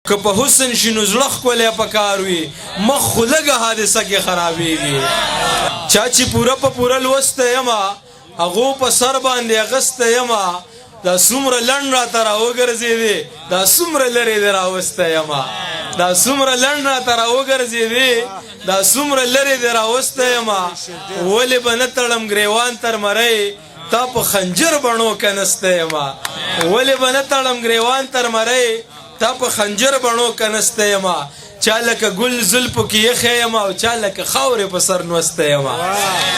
که په حسن شي نو زړه ښکلی پکار وي مخ خو لږه حادثه کې خرابېږي چا چې پوره په پوره لوسته یمه هغو په سر باندې اغسته یمه دا څومره لنډ راته راوګرځېدې دا څومره لرې دې راوسته یمه دا څومره لنډ راته راوګرځېدې دا څومره لرې دې راوسته یمه ولې به نه تړم ګریوان تر مرۍ تا په خنجر بڼو کنسته یمه ولې به نه تړم ګریوان تر مرۍ تا په خنجر بڼو کنسته یمه چا لکه ګل زلفو کې یخی یمه او چا لکه خاورې په سر نوسته یمه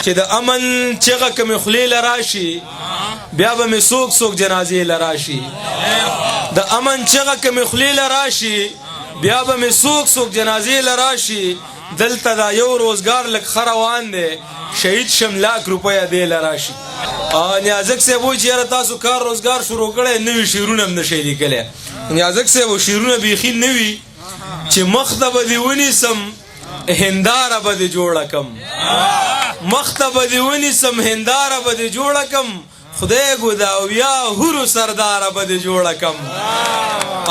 چې د امن چغه که مې خولې له راشي بیا به مې څوک څوک جنازې له راشي د امن چغه که مې خولې له راشي بیا به مې څوک څوک جنازې له راشي دلته دا یو روزګار لږ ښه روان دی شهید شم لاک روپیه دی له راشي نیازک صاحب وایي چې یاره تاسو کار روزګار شروع کړی نوي شعرونه هم نشئ لیکلی نیازک صاحب شعرونه بیخي نوي چې مخ ته به دې ونیسم هنداره به دې جوړه کم مخ ته به دې ونیسم هنداره به دې جوړه کم خدای ګداویا هورو سرداره به دې جوړه کم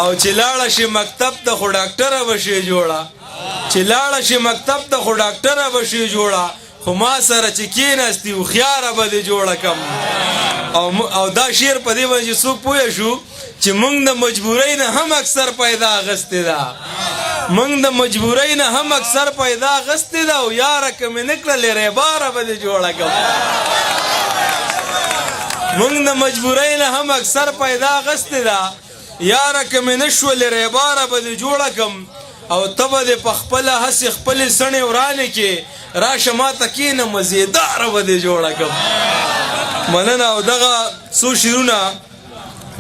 او چې لاړه شي مکتب ته خو ډاکټره به شي جوړه چې لاړه شي مکتب ته خو ډاکټره به شي جوړه خو ما سره چې کېناستي هوښیاره به دې جوړه کم او دا شعر په دې باندې چې څوک پوه شو چې موږ د مجبورۍ نه هم اکثر پیدا اغستې ده موږ د مجبورۍ نه هم اکثر پیدا اغستې ده او یاره که مې نه کړلې ریباره به دې جوړه کم موږ د مجبورۍ نه هم اکثر پیدا اغستې ده یاره که مې نه شولې ریباره به دې جوړه کم او ته به دې په خپله هسې خپلې سڼې ورانې کې راشه ما ته کښېنه مزېداره به دې جوړه کم مننه او دغه څو شعرونه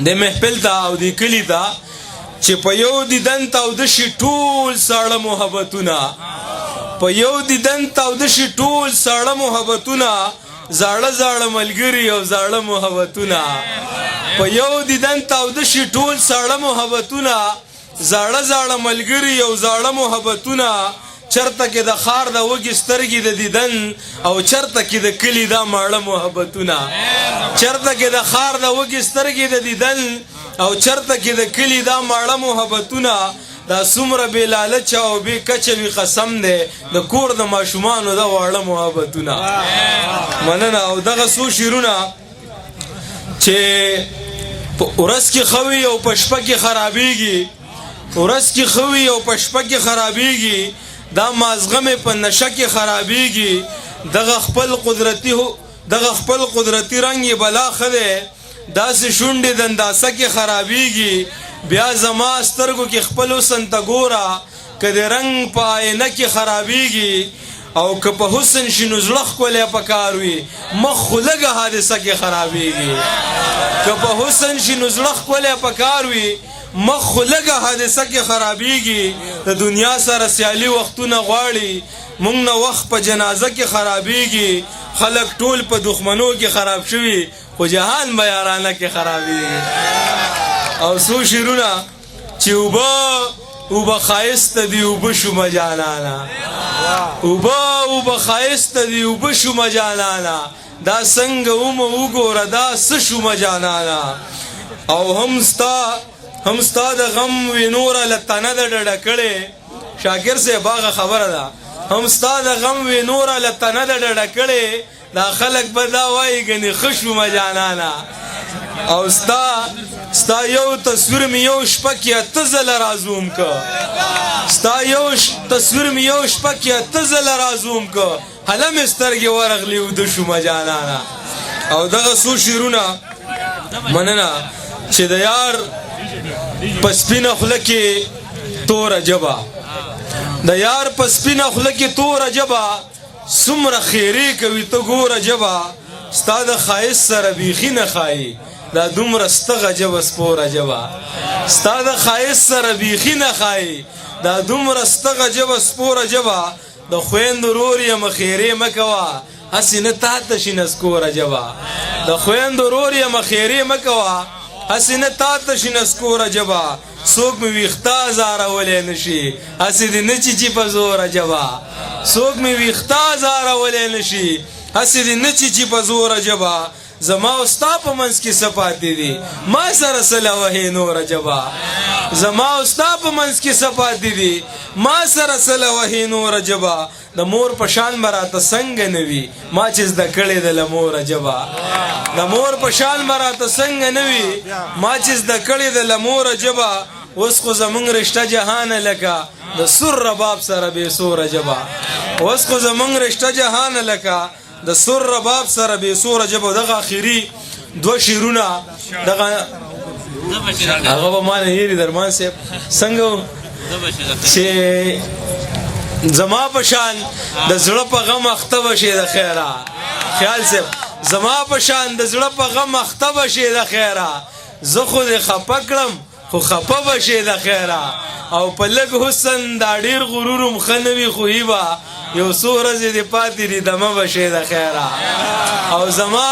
د محفل ته او د کلي ته چې په یو دیدن تاوده شي ټول ساړه محبتونه په یو دیدن تاوده شي ټول ساړه محبتونه زاړه زاړه ملګري او زاړه محبتونه په یو دیدن تاوده شي ټول ساړه محبتونه زاړه زاړه ملګري او زاړه محبتونه چرته کې د خار د وږي سترګې د دیدن او چرته کې د کلي دا ماړه محبتونه چرته کې د خار د وږي سترګې د دیدن او چرته کې د کلي دا ماړه محبتونه دا څومره بې لالچه او بې کچه وي قسم دی د کور د ماشومانو دا واړه محبتونه مننه او دغه څو شعرونه چې په ورځ کې ښه وي او په شپه کې خرابېږي ورځ کې ښه وي او په شپه کې خرابېږي دا مازغه مې په نشه کې خرابېږي دغه خپل قدرتي رنګ یې بلا ښه دی داسې شونډې د انداسه کې خرابېږي بیا زما سترګو کې خپل حسن ته ګوره که د رنګ په آینه کې خرابېږي او که په حسن شي نو زړه ښکلی پکار وي مخ خو لږه حادثه کې خرابېږي که په حسن شي نو زړه ښکلی پکار وي مخ خو لږه حادثه کې خرابېږي د دنیا سره سیالي وختونه غواړي موږ نه وخت په جنازه کې خرابېږي خلک ټول په دښمنو کې خراب شوي خو جهان به یارانه کې خرابېږي او څو شعرونه چې اوبه ښایسته دي اوبه شومه جانانه اوبه ښایسته دي اوبه شومه جانانه دا څنګه ومه وګوره دا څه شومه جانانه او هم ستا د غم وي نوره له تنه د ډډه کړې شاکر صاحب هغه خبره ده هم ستا د غم وي نوره له تنه د ډډه کړې دا خلک به دا وایي ګنې ښه شومه جانانه او ستا یو تصویر مې یو شپه کې اته ځله رازوم که ستا یو تصویر مې یو شپه کې اته ځله رازوم که هله مې سترګې ورغلي اوده شومه جانانه او دغه څو شعرونه مننه چې د یار په سپینه خوله کې توره ژبه د یار په سپینه خوله کې توره ژبه څومره خیرې کوي ته ګوره ژبه ستا د ښایست سره بیخي نه ښایي دا دومره ستغه ژبه سپوره ژبه ستا د ښایست سره بیخي نه ښایي دا دومره ستغه ژبه سپوره ژبه د خویندو ورور یم خیرې مه کوه هسې نه تا ته شي نسکوره ژبه د خویندو ورور یم خیرې مه کوه هسې نه تا ته شي نسکوره ژبه څوک مې ویښته ازارولی نه شي هسې دې نه چیچي په زوره ژبه څوک مې ویښته ازارولی نه شي هسې دې نه چیچي په زوره ژبه زما او ستا په منځ کې څه پاتې دي ما سره سله وهې نور جبا زما او ستا په منځ کې څه پاتې دي ما سره سله وهې نور جبا د مور په شان براته څنګه نه وي ما چې زده کړې ده له مور جبا د مور په شان براته څنګه نه وي ما چې زده کړې ده له مور جبا اوس خو زمونږ رشته جهانه لکه د سر رباب سره بې سوره جبا اوس خو زمونږ رشته جهانه لکه د سر رباب سره بې سوره جبا دغه آخري دوه شعرونه دغه هغه به ما نه هېري درمان صاحب څنګه چې زما په شان د زړه په غم اخته بشې د خیره خیال صاحب زما په شان د زړه په غم اخته بشې د خیره زه خو دې خفه کړم خو خفه بشې د خیره او په لږ حسن دا ډېر غرورم ښه نه وي خو به یو څو ورځې دې پاتې دي دمه بشې د خیره او زما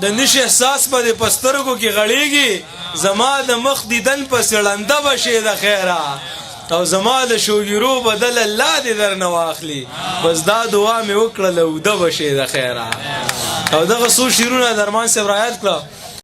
د نش احساس په دې په سترګو کې غړېږي زما د مخ دیدن پسې ړنده بشې د خیره او زما د شوګیرو بدل الله دې درنه واخلي بس دا دعا مې وکړله اوده بشې د خیره او دغه څو شعرونه درمان صاحب رعایت کړه